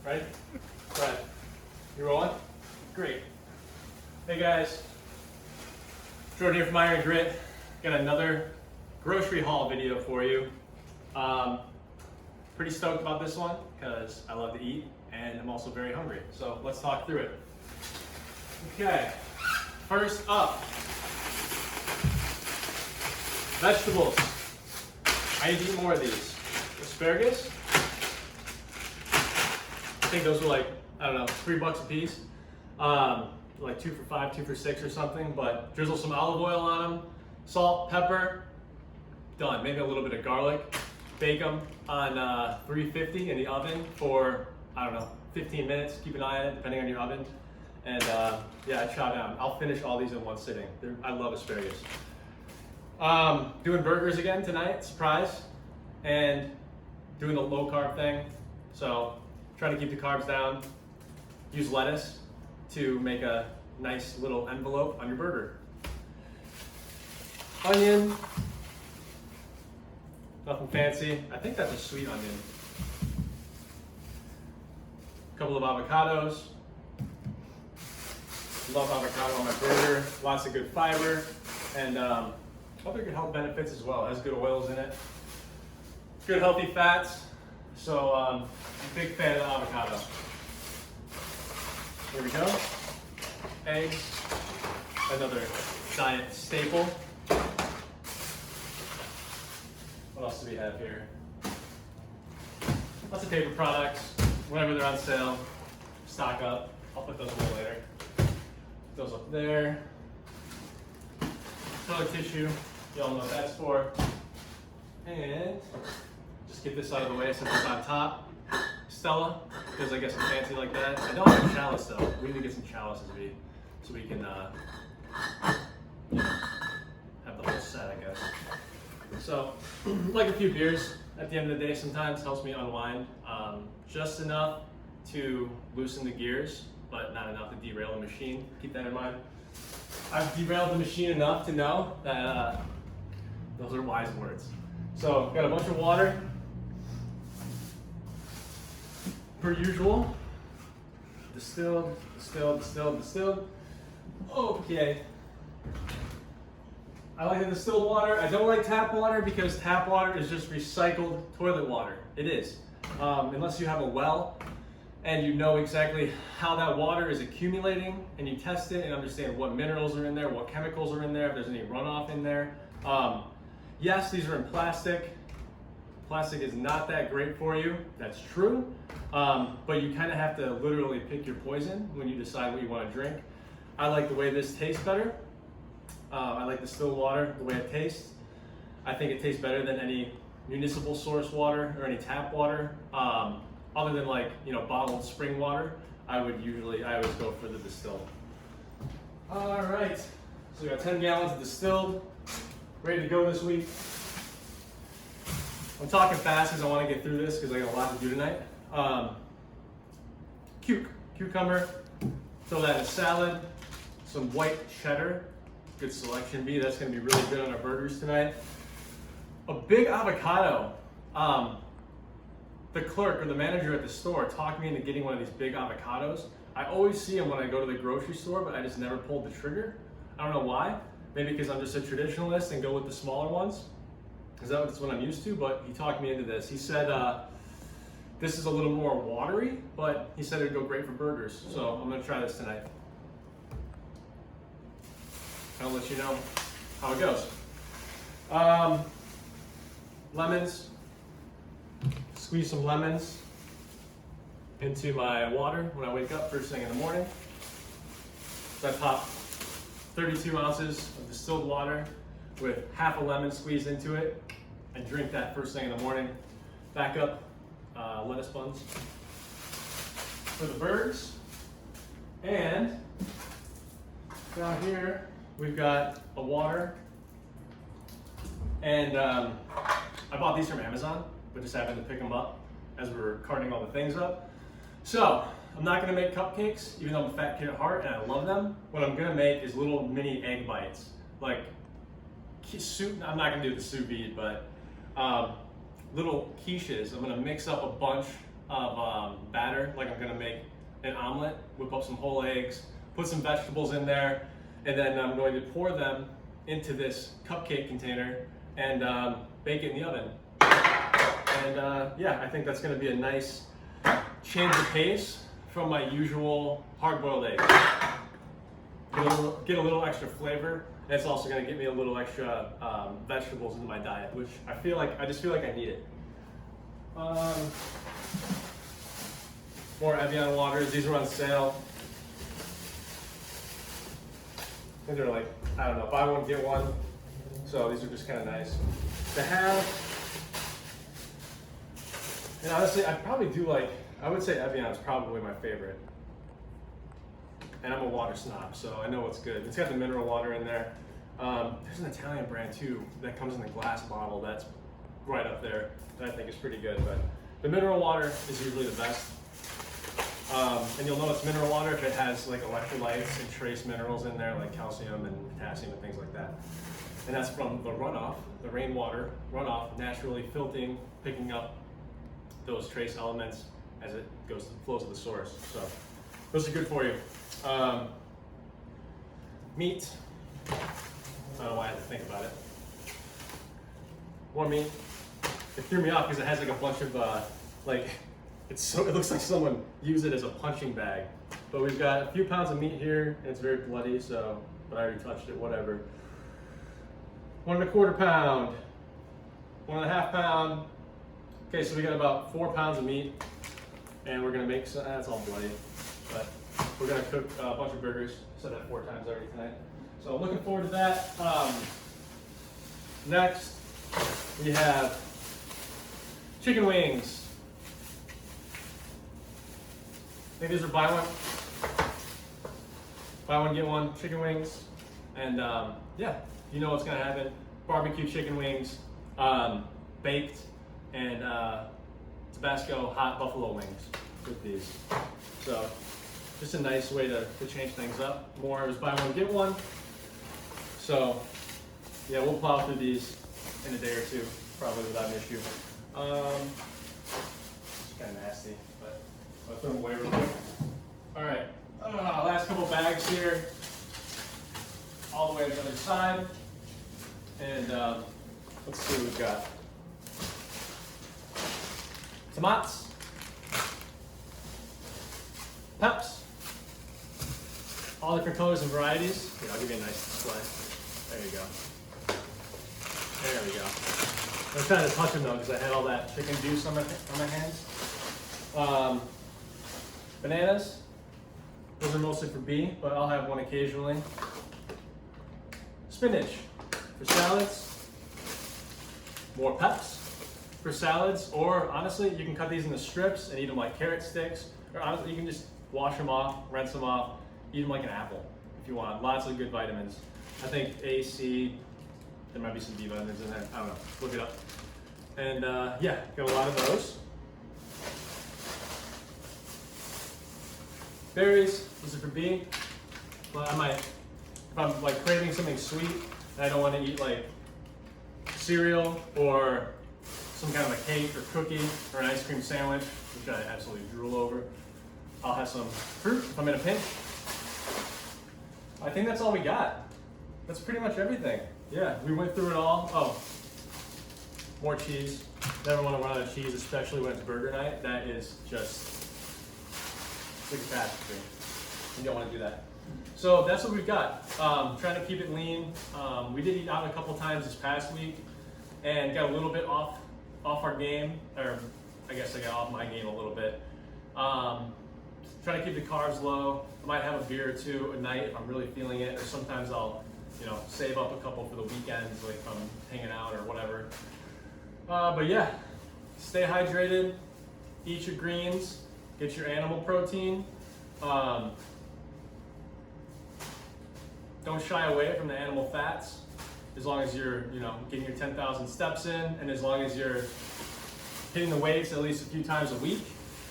Ready? Brad, you rolling? Great. Hey guys, Jordan here from Iron Grit. Got another grocery haul video for you. Pretty stoked about this one because I love to eat and I'm also very hungry. So let's talk through it. Okay, first up, vegetables. I need to eat more of these. Asparagus. I think those were like, I don't know, $3 a piece. Like 2 for $5, 2 for $6 or something, but drizzle some olive oil on them, salt, pepper, done. Maybe a little bit of garlic. Bake them on 350 in the oven for, I don't know, 15 minutes. Keep an eye on it depending on your oven. And yeah, I chow down. I'll finish all these in one sitting. I love asparagus. Doing burgers again tonight, surprise. And doing the low carb thing. So trying to keep the carbs down. Use lettuce to make a nice little envelope on your burger. Onion. Nothing fancy. I think that's a sweet onion. A couple of avocados. Love avocado on my burger. Lots of good fiber and other good health benefits as well. It has good oils in it. Good healthy fats. So I'm a big fan of the avocado. Here we go. Eggs. Another diet staple. What else do we have here? Lots of paper products. Whenever they're on sale, stock up. I'll put those away later. Put those up there. Toilet tissue. You all know what that's for. And just get this out of the way since it's on top. Stella, because I guess I'm fancy like that. I don't have a chalice though. We need to get some chalices so we can have the whole set, I guess. So, like a few beers at the end of the day sometimes helps me unwind. Just enough to loosen the gears, but not enough to derail the machine. Keep that in mind. I've derailed the machine enough to know that those are wise words. So, got a bunch of water. Per usual. Distilled, distilled, distilled, distilled. Okay. I like the distilled water. I don't like tap water because tap water is just recycled toilet water. It is. Unless you have a well and you know exactly how that water is accumulating and you test it and understand what minerals are in there, what chemicals are in there, if there's any runoff in there. Yes, these are in plastic. Plastic is not that great for you. That's true. But you kind of have to literally pick your poison when you decide what you want to drink. I like the way this tastes better. I like distilled water, the way it tastes. I think it tastes better than any municipal source water or any tap water. Other than like, bottled spring water, I always go for the distilled. All right, so we got 10 gallons of distilled, ready to go this week. I'm talking fast because I want to get through this because I got a lot to do tonight. Cucumber, throw that in a salad. Some white cheddar, good selection B. That's going to be really good on our burgers tonight. A big avocado. The clerk or the manager at the store talked me into getting one of these big avocados. I always see them when I go to the grocery store, but I just never pulled the trigger. I don't know why. Maybe because I'm just a traditionalist and go with the smaller ones. Because that's what I'm used to, but he talked me into this. He said this is a little more watery, but he said it'd go great for burgers. So I'm gonna try this tonight. I'll let you know how it goes. Lemons. Squeeze some lemons into my water when I wake up first thing in the morning. So I pop 32 ounces of distilled water with half a lemon squeezed into it and drink that first thing in the morning. Back up lettuce buns for the birds. And down here we've got a water. And I bought these from Amazon, but just happened to pick them up as we were carting all the things up. So I'm not gonna make cupcakes, even though I'm a fat kid at heart and I love them. What I'm gonna make is little mini egg bites. Like I'm not gonna do the sous vide, but little quiches. I'm gonna mix up a bunch of batter water, like I'm gonna make an omelet, whip up some whole eggs, put some vegetables in there, and then I'm going to pour them into this cupcake container and bake it in the oven. And yeah, I think that's gonna be a nice change of pace from my usual hard-boiled eggs. Get a little extra flavor, and it's also gonna get me a little extra vegetables into my diet, which I just feel like I need it. More Evian waters. These are on sale. I think they're like, I don't know, buy one, get one. So these are just kind of nice to have. And honestly, I would say Evian is probably my favorite. And I'm a water snob, so I know what's good. It's got the mineral water in there. There's an Italian brand too that comes in the glass bottle that's right up there that I think is pretty good. But the mineral water is usually the best. And you'll know it's mineral water if it has like electrolytes and trace minerals in there, like calcium and potassium and things like that. And that's from the runoff, the rainwater runoff, naturally picking up those trace elements as it flows to the source. So those are good for you. Meat. I don't know why I had to think about it. More meat. It threw me off because it has like a bunch of it looks like someone used it as a punching bag. But we've got a few pounds of meat here, and it's very bloody, but I already touched it, whatever. 1 1/4 pound, 1 1/2 pound. Okay, so we got about 4 pounds of meat, and we're gonna make some, that's all bloody, but we're gonna cook a bunch of burgers. Said that 4 times already tonight. So looking forward to that. Next, we have chicken wings. I think these are buy one, get one chicken wings. And yeah, you know what's gonna happen. Barbecue chicken wings, baked, and Tabasco hot buffalo wings with these. So just a nice way to change things up. More is buy one, get one. So yeah, we'll plow through these in a day or two, probably without an issue. It's kind of nasty, but I'll throw them away real quick. All right, last couple bags here, all the way to the other side. And let's see what we've got. Tomatoes, peps, all different colors and varieties. Here, I'll give you a nice display. There you go. There we go. I was trying to touch them though because I had all that chicken juice on my hands. Bananas. Those are mostly for B, but I'll have one occasionally. Spinach for salads. More peps for salads, or honestly, you can cut these into strips and eat them like carrot sticks. Or honestly, you can just wash them off, rinse them off, eat them like an apple if you want. Lots of good vitamins. I think A, C, there might be some B vitamins in there. I don't know. Look it up. And yeah, got a lot of those. Berries, these are for B. But if I'm like craving something sweet and I don't want to eat like cereal or some kind of a cake or cookie or an ice cream sandwich, which I absolutely drool over, I'll have some fruit if I'm in a pinch. I think that's all we got. That's pretty much everything. Yeah, we went through it all. Oh, more cheese. Never want to run out of cheese, especially when it's burger night. That is just a catastrophe. You don't want to do that. So that's what we've got. Trying to keep it lean. We did eat out a couple times this past week and got a little bit off our game, or I guess I got off my game a little bit. Trying to keep the carbs low. I might have a beer or two a night if I'm really feeling it, or sometimes I'll, save up a couple for the weekends, like if I'm hanging out or whatever. But yeah, stay hydrated, eat your greens, get your animal protein. Don't shy away from the animal fats, as long as you're, getting your 10,000 steps in, and as long as you're hitting the weights at least a few times a week,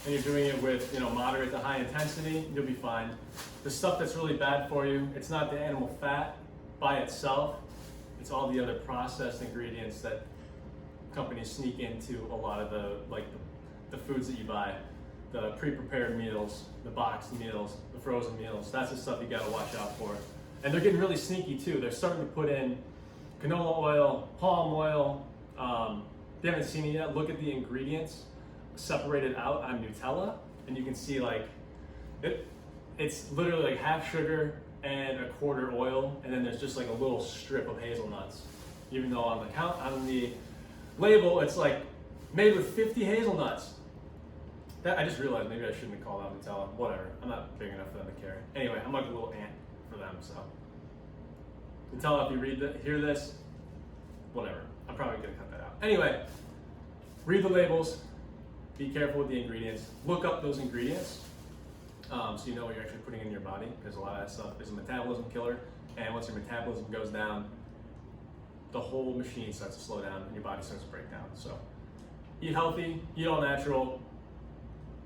and you're doing it with, moderate to high intensity, you'll be fine. The stuff that's really bad for you, it's not the animal fat by itself, it's all the other processed ingredients that companies sneak into a lot of the foods that you buy. the pre-prepared meals, the boxed meals, the frozen meals. That's the stuff you gotta watch out for. And they're getting really sneaky too. They're starting to put in canola oil, palm oil. If you haven't seen it yet, look at the ingredients separated out on Nutella, and you can see like it's literally like half sugar and a quarter oil, and then there's just like a little strip of hazelnuts. Even though on the label it's like made with 50 hazelnuts. I just realized maybe I shouldn't have called out Nutella. Whatever. I'm not big enough for them to carry. Anyway, I'm like a little ant for them. So Nutella, if you hear this, whatever. I'm probably gonna cut that out. Anyway, read the labels. Be careful with the ingredients. Look up those ingredients so you know what you're actually putting in your body, because a lot of that stuff is a metabolism killer. And once your metabolism goes down, the whole machine starts to slow down and your body starts to break down. So eat healthy, eat all natural.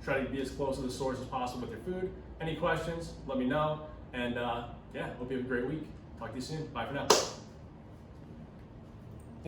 Try to be as close to the source as possible with your food. Any questions, let me know. And yeah, hope you have a great week. Talk to you soon. Bye for now.